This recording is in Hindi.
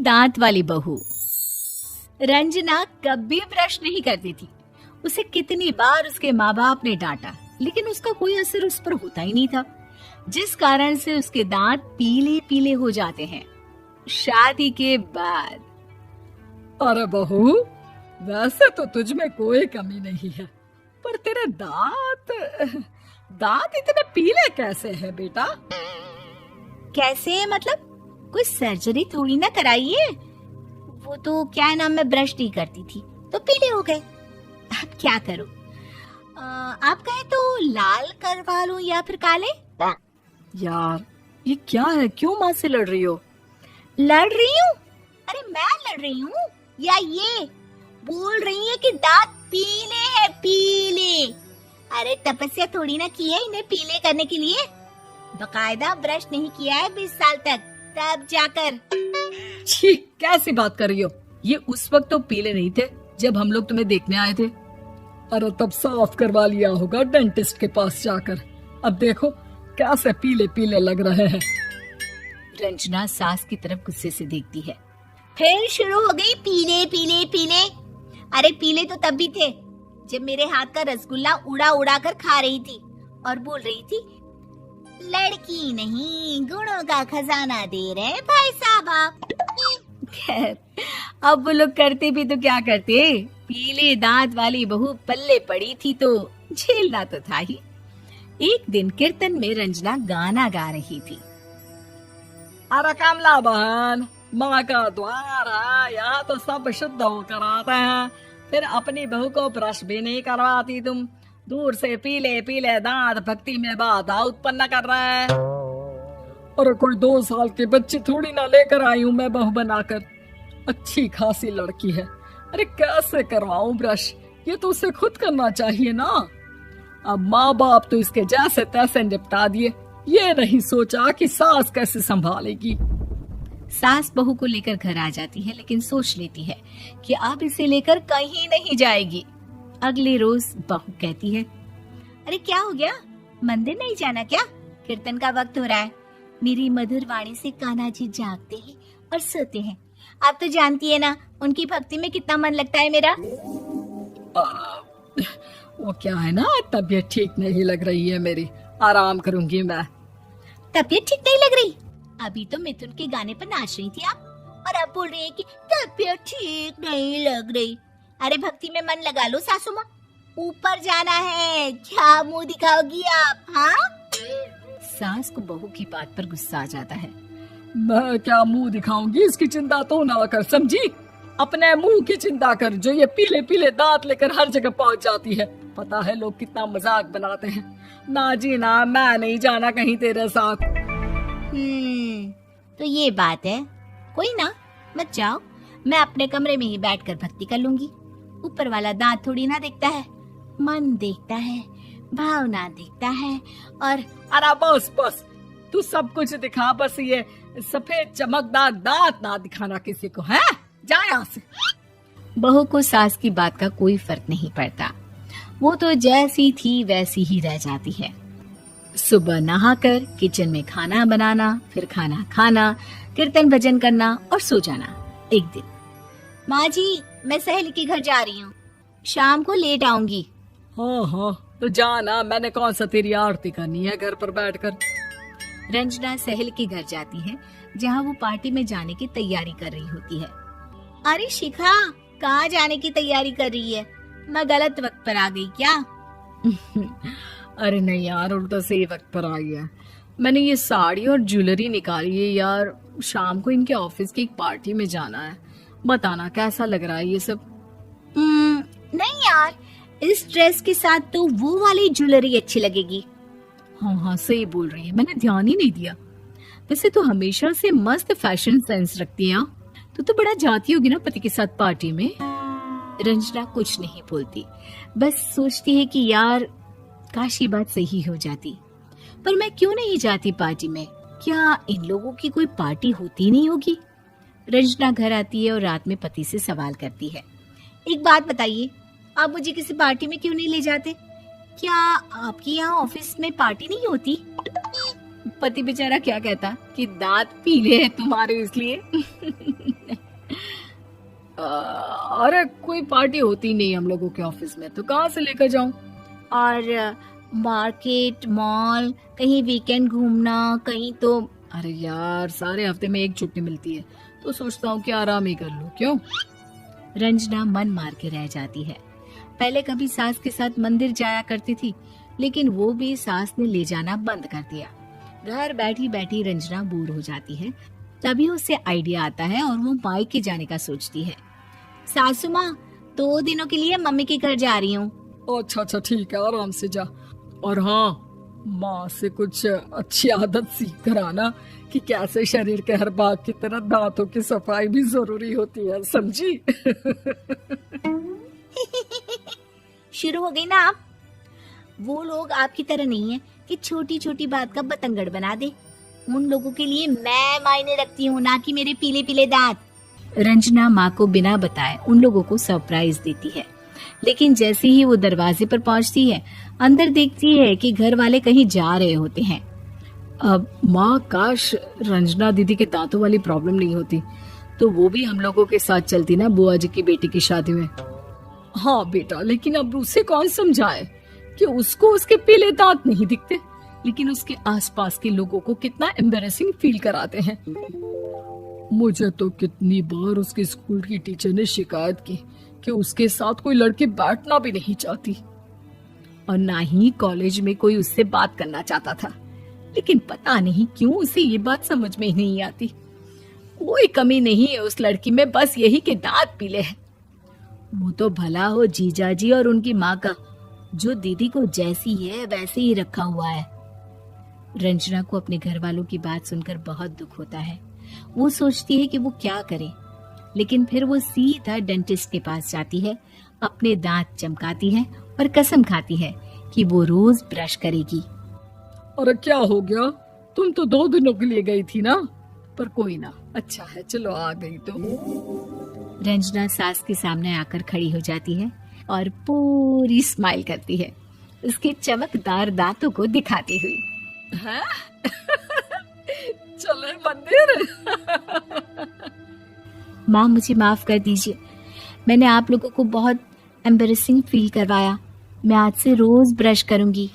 दांत वाली बहू। रंजना कभी ब्रश नहीं करती थी। उसे कितनी बार उसके माँ बाप ने डांटा, लेकिन उसका कोई असर उस पर होता ही नहीं था, जिस कारण से उसके दांत पीले पीले हो जाते हैं। शादी के बाद। अरे बहू, वैसे तो तुझ में कोई कमी नहीं है, पर तेरे दांत इतने पीले कैसे हैं बेटा? कैसे मतलब? कोई सर्जरी थोड़ी ना कराई है। वो तो क्या है ना, मैं ब्रश नहीं करती थी तो पीले हो गए। अब क्या करूं? आप कहें तो लाल करवा लूं या फिर काले? यार ये क्या है, क्यों माँ से लड़ रही हो? लड़ रही हूँ? अरे मैं लड़ रही हूँ या ये बोल रही है कि दांत पीले हैं, पीले। अरे तपस्या थोड़ी ना की है इन्हें पीले करने के लिए। बकायदा ब्रश नहीं किया है 20 साल तक, तब जाकर। छी, कैसी बात कर रही हो? ये उस वक्त तो पीले नहीं थे जब हम लोग तुम्हें देखने आए थे। अरे तब साफ करवा लिया होगा डेंटिस्ट के पास जाकर। अब देखो कैसे पीले पीले लग रहे हैं। रंजना सास की तरफ गुस्से से देखती है। फिर शुरू हो गई पीले पीले पीले। अरे पीले तो तब भी थे जब मेरे हाथ का रसगुल्ला उड़ा उड़ा कर खा रही थी और बोल रही थी, लड़की नहीं गुणों का खजाना दे रहे भाई साहब आप। खैर, अब वो लोग करते भी तो क्या करते, पीले दांत वाली बहू पल्ले पड़ी थी तो झेलना तो था ही। एक दिन कीर्तन में रंजना गाना गा रही थी। अरे कमला बहन, माँ का द्वार है, यहाँ तो सब शुद्ध होकर आते हैं, फिर अपनी बहू को ब्रश भी नहीं करवाती तुम। दूर से पीले पीले दांत भक्ति में बाधा उत्पन्न कर रहे हैं। अरे कोई 2 साल के बच्चे थोड़ी ना लेकर आई हूँ मैं बहू बनाकर। अच्छी खासी लड़की है, अरे कैसे करवाऊं ब्रश? ये तो उसे खुद करना चाहिए ना। अब माँ बाप तो इसके जैसे तैसे निपटा दिए, ये नहीं सोचा कि सास कैसे संभालेगी। सास बहू को लेकर घर आ जाती है, लेकिन सोच लेती है कि अब इसे लेकर कहीं नहीं जाएगी। अगले रोज बहू कहती है, अरे क्या हो गया, मंदिर नहीं जाना क्या? कीर्तन का वक्त हो रहा है। मेरी मधुर वाणी से कान्हा जी जागते हैं और सोते हैं। आप तो जानती है ना उनकी भक्ति में कितना मन लगता है मेरा। वो क्या है ना, तबीयत ठीक नहीं लग रही है मेरी, आराम करूंगी मैं। तबीयत ठीक नहीं लग रही? अभी तो मिथुन के गाने पर नाच रही थी आप, और अब बोल रही है कि तबीयत ठीक नहीं लग रही। अरे भक्ति में मन लगा लो सासू माँ, ऊपर जाना है, क्या मुंह दिखाओगी आप? हाँ? सास को बहू की बात पर गुस्सा आ जाता है। मैं क्या मुंह दिखाऊंगी, इसकी चिंता तो ना कर, समझी? अपने मुंह की चिंता कर, जो ये पीले पीले दांत लेकर हर जगह पहुंच जाती है। पता है लोग कितना मजाक बनाते हैं। ना जी ना, मैं नहीं जाना कहीं तेरे साथ। तो ये बात है। कोई ना, मत जाओ, मैं अपने कमरे में ही बैठकर भक्ति कर लूंगी। ऊपर वाला दांत थोड़ी ना देखता है, मन देखता है, भावना देखता है। और अरे बस बस, तू सब कुछ दिखा, बस ये सफेद चमकदार दांत ना दिखाना किसी को, है? जा यहाँ से। बहू को सास की बात का कोई फर्क नहीं पड़ता, वो तो जैसी थी वैसी ही रह जाती है। सुबह नहाकर किचन में खाना बनाना, फिर खाना खाना, कीर्तन भजन करना और सो जाना। एक दिन, माँ जी मैं सहेली के घर जा रही हूँ, शाम को लेट आऊंगी। हाँ हाँ तो जाना, मैंने कौन सा तेरी आरती करनी है घर पर बैठकर। रंजना सहेली के घर जाती है, जहाँ वो पार्टी में जाने की तैयारी कर रही होती है। अरे शिखा, कहाँ जाने की तैयारी कर रही है? मैं गलत वक्त पर आ गई क्या? अरे नहीं यार, उल्टा सही वक्त पर आई है। मैंने ये साड़ी और ज्वेलरी निकाली है यार, शाम को इनके ऑफिस की एक पार्टी में जाना है। बताना कैसा लग रहा है ये सब? नहीं यार, इस ड्रेस के साथ तो वो वाली ज्वेलरी अच्छी लगेगी। हाँ हाँ सही बोल रही है, मैंने ध्यान ही नहीं दिया। वैसे तो हमेशा से मस्त फैशन सेंस रखती है। तो बड़ा जाती होगी ना पति के साथ पार्टी में। रंजना कुछ नहीं बोलती, बस सोचती है कि यार काश ये बात सही हो जाती, पर मैं क्यों नहीं जाती पार्टी में? क्या इन लोगों की कोई पार्टी होती नहीं होगी? रंजना घर आती है और रात में पति से सवाल करती है, एक बात बताइए, आप मुझे किसी पार्टी में क्यों नहीं ले जाते? क्या आपकी यहाँ ऑफिस में पार्टी नहीं होती? पति बेचारा क्या कहता कि दांत पीले हैं तुम्हारे इसलिए। अरे कोई पार्टी होती नहीं हम लोगों के ऑफिस में, तो कहाँ से लेकर जाऊं? और मार्केट, मॉल, कहीं वीकेंड घूमना, कहीं तो। अरे यार, सारे हफ्ते में एक छुट्टी मिलती है, तो सोचता हूँ कि आराम ही कर लूं। क्यों? रंजना मन मार के रह जाती है। पहले कभी सास के साथ मंदिर जाया करती थी, लेकिन वो भी सास ने ले जाना बंद कर दिया। घर बैठी बैठी रंजना बोर हो जाती है। तभी उसे आइडिया आता है और वो मायके जाने का सोचती है। सासू माँ, 2 दिनों के लिए मम्मी के घर जा रही हूँ। अच्छा ठीक है, आराम से जा। और हाँ, माँ से कुछ अच्छी आदत सीख कर आना कि कैसे शरीर के हर भाग की तरह दांतों की सफाई भी जरूरी होती है, समझी? शुरू हो गई ना आप। वो लोग आपकी तरह नहीं है कि छोटी छोटी बात का बतंगड़ बना दे। उन लोगों के लिए मैं मायने रखती हूँ, ना कि मेरे पीले पीले दांत। रंजना माँ को बिना बताए उन लोगों को सरप्राइज देती है, लेकिन जैसे ही वो दरवाजे पर पहुंचती है, अंदर देखती है कि घर वाले कहीं जा रहे होते हैं। अब माँ, काश रंजना दीदी के दांतों वाली प्रॉब्लम नहीं होती, तो वो भी हम लोगों के साथ चलती ना बुआ जी की बेटी की शादी में। हाँ बेटा, लेकिन अब उसे कौन समझाए कि उसको उसके पीले दांत नहीं दिखते, लेकिन उसके आसपास के लोगों को कितना एम्बैरेसिंग फील कराते हैं। मुझे तो कितनी बार उसके स्कूल की टीचर ने शिकायत की कि उसके साथ कोई लड़की बैठना भी नहीं चाहती, और ना ही कॉलेज में कोई उससे बात करना चाहता था। लेकिन पता नहीं क्यों उसे ये बात समझ में ही नहीं आती। कोई कमी नहीं है उस लड़की में, बस यही कि दांत पीले हैं। वो तो भला हो जीजा जी और उनकी माँ का, जो दीदी को जैसी है वैसे ही रखा हुआ है। रंजना को अपने घर वालों की बात सुनकर बहुत दुख होता है। वो सोचती है कि वो क्या करे, लेकिन फिर वो सीधा डेंटिस्ट के पास जाती है, अपने दांत चमकाती है और कसम खाती है कि वो रोज ब्रश करेगी। अरे क्या हो गया? तुम तो 2 दिनों के लिए गई थी ना, पर कोई ना, अच्छा है, चलो आ गई तो। रंजना सास के सामने आकर खड़ी हो जाती है और पूरी स्माइल करती है, उसके चमकदार दांतों को दिखाती हुई। हैं? चले मंदिर? माँ, मुझे माफ कर दीजिए, मैंने आप लोगों को बहुत एम्बैरेसिंग फील करवाया। मैं आज से रोज ब्रश करूंगी।